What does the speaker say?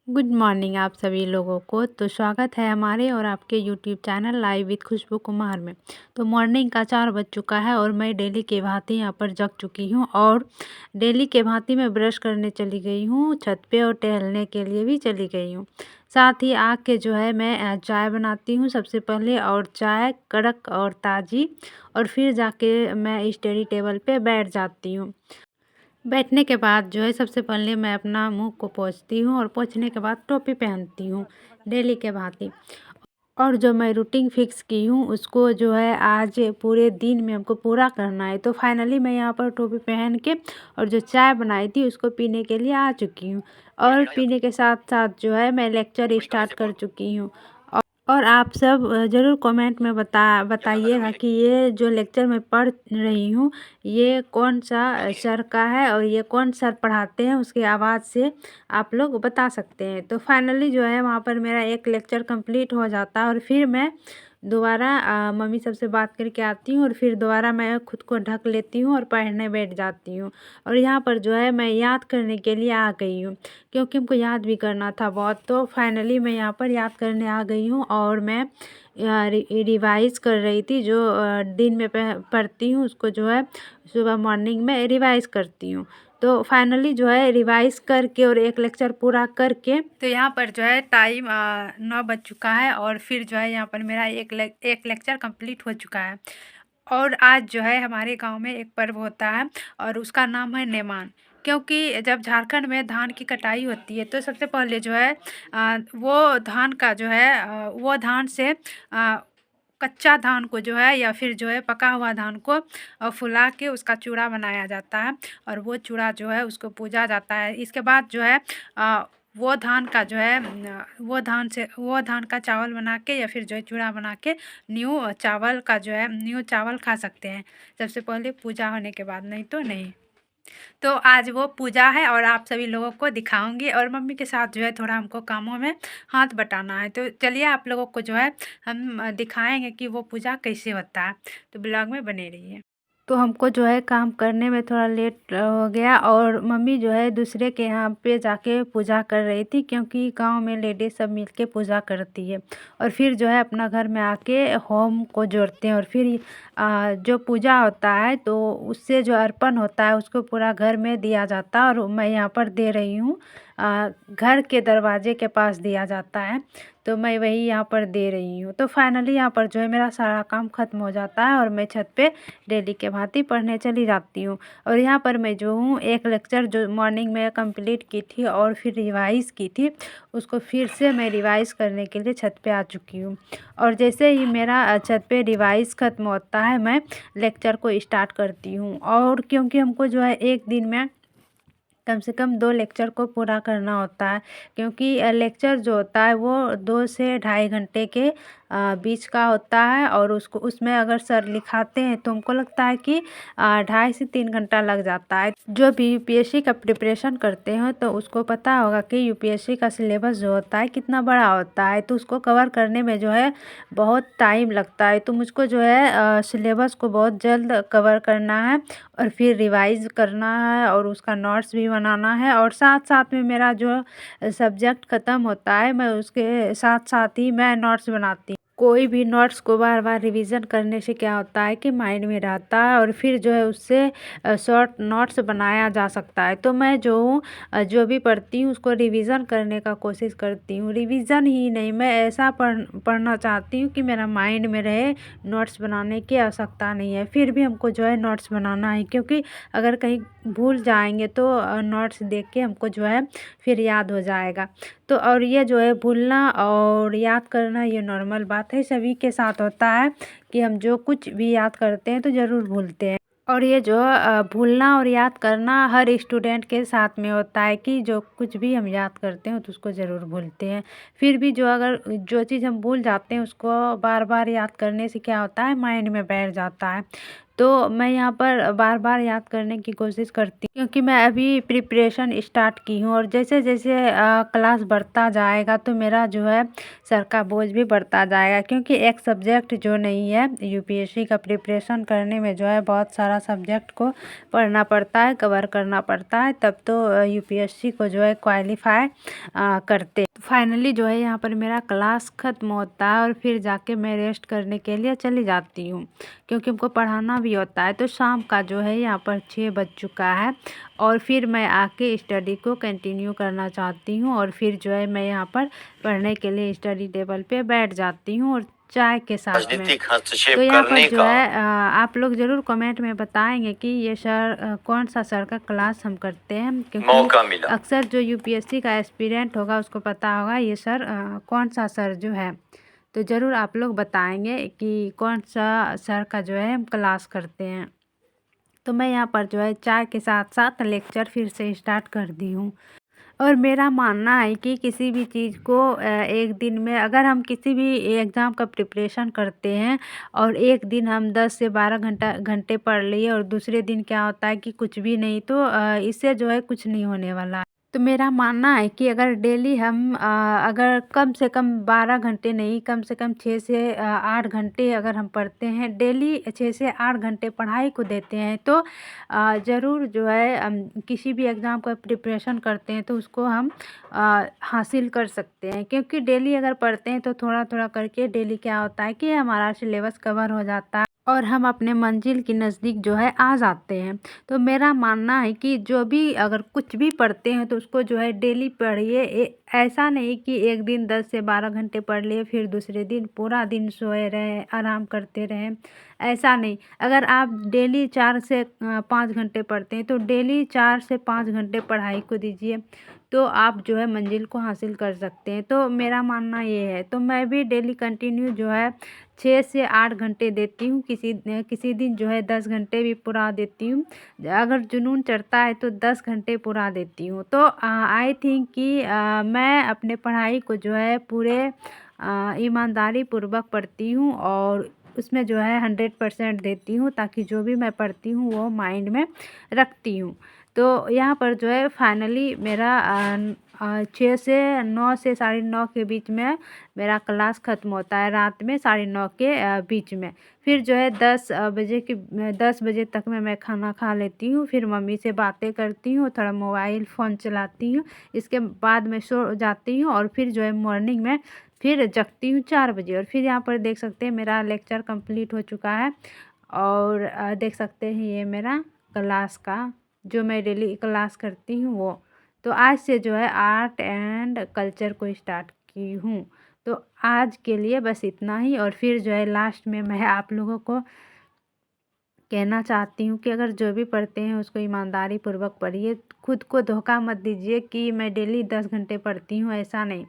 Good morning आप सभी लोगों को। तो स्वागत है हमारे और आपके यूट्यूब चैनल लाइव विद खुशबू कुमार में। तो मॉर्निंग का 4 बज चुका है और मैं डेली के भांति यहाँ पर जग चुकी हूँ और डेली के भांति मैं ब्रश करने चली गई हूँ छत पे और टहलने के लिए भी चली गई हूँ। साथ ही आके जो है मैं चाय बनाती हूँ सबसे पहले, और चाय कड़क और ताज़ी, और फिर जाके मैं स्टडी टेबल पे बैठ जाती हूँ। बैठने के बाद जो है सबसे पहले मैं अपना मुँह को पोंछती हूँ और पोंछने के बाद टोपी पहनती हूँ डेली के भांति। और जो मैं रूटीन फिक्स की हूँ उसको जो है आज पूरे दिन में हमको पूरा करना है। तो फाइनली मैं यहाँ पर टोपी पहन के और जो चाय बनाई थी उसको पीने के लिए आ चुकी हूँ, और पीने के साथ साथ जो है मैं लेक्चर स्टार्ट कर चुकी हूँ। और आप सब ज़रूर कमेंट में बताइएगा कि ये जो लेक्चर मैं पढ़ रही हूँ ये कौन सा सर का है और ये कौन सर पढ़ाते हैं, उसकी आवाज़ से आप लोग बता सकते हैं। तो फाइनली जो है वहाँ पर मेरा एक लेक्चर कंप्लीट हो जाता है और फिर मैं दोबारा मम्मी सबसे बात करके आती हूँ और फिर दोबारा मैं खुद को ढक लेती हूँ और पढ़ने बैठ जाती हूँ। और यहाँ पर जो है मैं याद करने के लिए आ गई हूँ, क्योंकि हमको याद भी करना था बहुत। तो फाइनली मैं यहाँ पर याद करने आ गई हूँ और मैं रिवाइज़ कर रही थी। जो दिन में पढ़ती हूँ उसको जो है सुबह मॉर्निंग में रिवाइज़ करती हूँ। तो फाइनली जो है रिवाइज़ करके और एक लेक्चर पूरा करके तो यहाँ पर जो है टाइम 9 बज चुका है और फिर जो है यहाँ पर मेरा एक लेक्चर कंप्लीट हो चुका है। और आज जो है हमारे गांव में एक पर्व होता है और उसका नाम है नेमान। क्योंकि जब झारखंड में धान की कटाई होती है तो सबसे पहले जो है वो धान का जो है वो धान से कच्चा धान को जो है या फिर जो है पका हुआ धान को फुला के उसका चूड़ा बनाया जाता है और वो चूड़ा जो है उसको पूजा जाता है। इसके बाद जो है वो धान का जो है वो धान का चावल बना के या फिर जो है चूड़ा बना के न्यू चावल का जो है न्यू चावल खा सकते हैं सबसे पहले पूजा होने के बाद, नहीं तो नहीं। तो आज वो पूजा है और आप सभी लोगों को दिखाऊंगी और मम्मी के साथ जो है थोड़ा हमको कामों में हाथ बटाना है। तो चलिए आप लोगों को जो है हम दिखाएंगे कि वो पूजा कैसे होता है। तो ब्लॉग में बने रहिए। तो हमको जो है काम करने में थोड़ा लेट हो गया और मम्मी जो है दूसरे के यहाँ पे जाके पूजा कर रही थी, क्योंकि गांव में लेडीज सब मिलके पूजा करती है और फिर जो है अपना घर में आके होम को जोड़ते हैं। और फिर जो पूजा होता है तो उससे जो अर्पण होता है उसको पूरा घर में दिया जाता है और मैं यहाँ पर दे रही हूँ। घर के दरवाजे के पास दिया जाता है तो मैं वही यहाँ पर दे रही हूँ। तो फाइनली यहाँ पर जो है मेरा सारा काम ख़त्म हो जाता है और मैं छत पे डेली के भांति पढ़ने चली जाती हूँ। और यहाँ पर मैं जो हूँ एक लेक्चर जो मॉर्निंग में कंप्लीट की थी और फिर रिवाइज़ की थी उसको फिर से मैं रिवाइज़ करने के लिए छत पे आ चुकी हूँ। और जैसे ही मेरा छत पे रिवाइज़ ख़त्म होता है मैं लेक्चर को स्टार्ट करती हूँ। और क्योंकि हमको जो है एक दिन में कम से कम 2 लेक्चर को पूरा करना होता है, क्योंकि लेक्चर जो होता है वो 2 से ढाई घंटे के बीच का होता है और उसको उसमें अगर सर लिखाते हैं तो हमको लगता है कि 2.5 से 3 घंटा लग जाता है। जो भी यूपीएससी का प्रिपरेशन करते हैं तो उसको पता होगा कि यूपीएससी का सिलेबस जो होता है कितना बड़ा होता है, तो उसको कवर करने में जो है बहुत टाइम लगता है। तो मुझको जो है सिलेबस को बहुत जल्द कवर करना है और फिर रिवाइज़ करना है और उसका नोट्स भी बनाना है। और साथ-साथ में मेरा जो सब्जेक्ट ख़त्म होता है मैं उसके साथ-साथ ही मैं नोट्स बनाती हूँ। कोई भी नोट्स को बार-बार रिवीजन करने से क्या होता है कि माइंड में रहता है और फिर जो है उससे शॉर्ट नोट्स बनाया जा सकता है। तो मैं जो हूँ जो भी पढ़ती हूँ उसको रिवीजन करने का कोशिश करती हूँ। रिवीजन ही नहीं, मैं ऐसा पढ़ना चाहती हूँ कि मेरा माइंड में रहे, नोट्स बनाने की आवश्यकता नहीं है। फिर भी हमको जो है नोट्स बनाना है, क्योंकि अगर कहीं भूल जाएंगे तो नोट्स देख के हमको जो है फिर याद हो जाएगा। तो और ये जो है भूलना और याद करना ये नॉर्मल बात है, सभी के साथ होता है कि हम जो कुछ भी याद करते हैं तो ज़रूर भूलते हैं। और ये जो भूलना और याद करना हर स्टूडेंट के साथ में होता है कि जो कुछ भी हम याद करते हैं तो उसको ज़रूर भूलते हैं। फिर भी जो अगर जो चीज़ हम भूल जाते हैं उसको बार बार याद करने से क्या होता है, माइंड में बैठ जाता है। तो मैं यहाँ पर बार-बार याद करने की कोशिश करती हूँ, क्योंकि मैं अभी प्रिपरेशन स्टार्ट की हूँ और जैसे-जैसे क्लास बढ़ता जाएगा तो मेरा जो है सर का बोझ भी बढ़ता जाएगा, क्योंकि एक सब्जेक्ट जो नहीं है, यूपीएससी का प्रिपरेशन करने में जो है बहुत सारा सब्जेक्ट को पढ़ना पड़ता है, कवर करना पड़ता है, तब तो यूपीएससी को जो है क्वालीफाई करते। फाइनली जो है यहाँ पर मेरा क्लास ख़त्म होता है और फिर जाके मैं रेस्ट करने के लिए चली जाती हूँ, क्योंकि हमको पढ़ाना भी होता है। तो शाम का जो है यहाँ पर 6 बज चुका है और फिर मैं आके स्टडी को कंटिन्यू करना चाहती हूँ और फिर जो है मैं यहाँ पर पढ़ने के लिए स्टडी टेबल पे बैठ जाती हूँ और चाय के साथ में। राजनीतिक तो हस्तक्षेप यहाँ पर करने जो का है आप लोग ज़रूर कमेंट में बताएंगे कि ये सर कौन सा सर का क्लास हम करते हैं, क्योंकि मौका मिला। अक्सर जो यूपीएससी का एस्पिरेंट होगा उसको पता होगा ये सर कौन सा सर जो है। तो ज़रूर आप लोग बताएंगे कि कौन सा सर का जो है हम क्लास करते हैं। तो मैं यहाँ पर जो है चाय के साथ साथ लेक्चर फिर से स्टार्ट कर दी हूँ। और मेरा मानना है कि किसी भी चीज़ को एक दिन में अगर हम किसी भी एग्ज़ाम का प्रिपरेशन करते हैं और एक दिन हम 10 से 12 घंटे पढ़ लिए और दूसरे दिन क्या होता है कि कुछ भी नहीं, तो इससे जो है कुछ नहीं होने वाला है। तो मेरा मानना है कि अगर डेली हम अगर कम से कम 12 घंटे नहीं, कम से कम 6 से 8 घंटे अगर हम पढ़ते हैं, डेली 6 से 8 घंटे पढ़ाई को देते हैं, तो ज़रूर जो है किसी भी एग्ज़ाम का प्रिपरेशन करते हैं तो उसको हम हासिल कर सकते हैं। क्योंकि डेली अगर पढ़ते हैं तो थोड़ा-थोड़ा करके डेली क्या होता है कि हमारा सिलेबस कवर हो जाता है और हम अपने मंजिल के नज़दीक जो है आ जाते हैं। तो मेरा मानना है कि जो भी अगर कुछ भी पढ़ते हैं तो उसको जो है डेली पढ़िए। ऐसा नहीं कि एक दिन 10 से 12 घंटे पढ़ लिए फिर दूसरे दिन पूरा दिन सोए रहें, आराम करते रहें, ऐसा नहीं। अगर आप डेली 4 से 5 घंटे पढ़ते हैं तो डेली 4 से 5 घंटे पढ़ाई को दीजिए, तो आप जो है मंजिल को हासिल कर सकते हैं। तो मेरा मानना ये है, तो मैं भी डेली कंटिन्यू जो है 6 से 8 घंटे देती हूँ, किसी दिन जो है 10 घंटे भी पूरा देती हूँ। अगर जुनून चढ़ता है तो 10 घंटे पूरा देती हूँ। तो आई थिंक कि मैं अपने पढ़ाई को जो है पूरे ईमानदारी पूर्वक पढ़ती हूँ और उसमें जो है 100% देती हूँ, ताकि जो भी मैं पढ़ती हूँ वो माइंड में रखती हूँ। तो यहाँ पर जो है फाइनली मेरा 6 से 9 से 9:30 के बीच में मेरा क्लास ख़त्म होता है, रात में 9:30 के बीच में। फिर जो है 10 बजे तक में मैं खाना खा लेती हूँ, फिर मम्मी से बातें करती हूँ, थोड़ा मोबाइल फ़ोन चलाती हूँ, इसके बाद मैं सो जाती हूँ और फिर जो है मॉर्निंग में फिर जगती हूँ 4 बजे और फिर यहाँ पर देख सकते हैं मेरा लेक्चर कंप्लीट हो चुका है और देख सकते हैं ये मेरा क्लास का जो मैं डेली क्लास करती हूँ वो। तो आज से जो है आर्ट एंड कल्चर को स्टार्ट की हूँ। तो आज के लिए बस इतना ही और फिर जो है लास्ट में मैं आप लोगों को कहना चाहती हूँ कि अगर जो भी पढ़ते हैं उसको ईमानदारी पूर्वक पढ़िए। खुद को धोखा मत दीजिए कि मैं डेली 10 घंटे पढ़ती हूँ, ऐसा नहीं।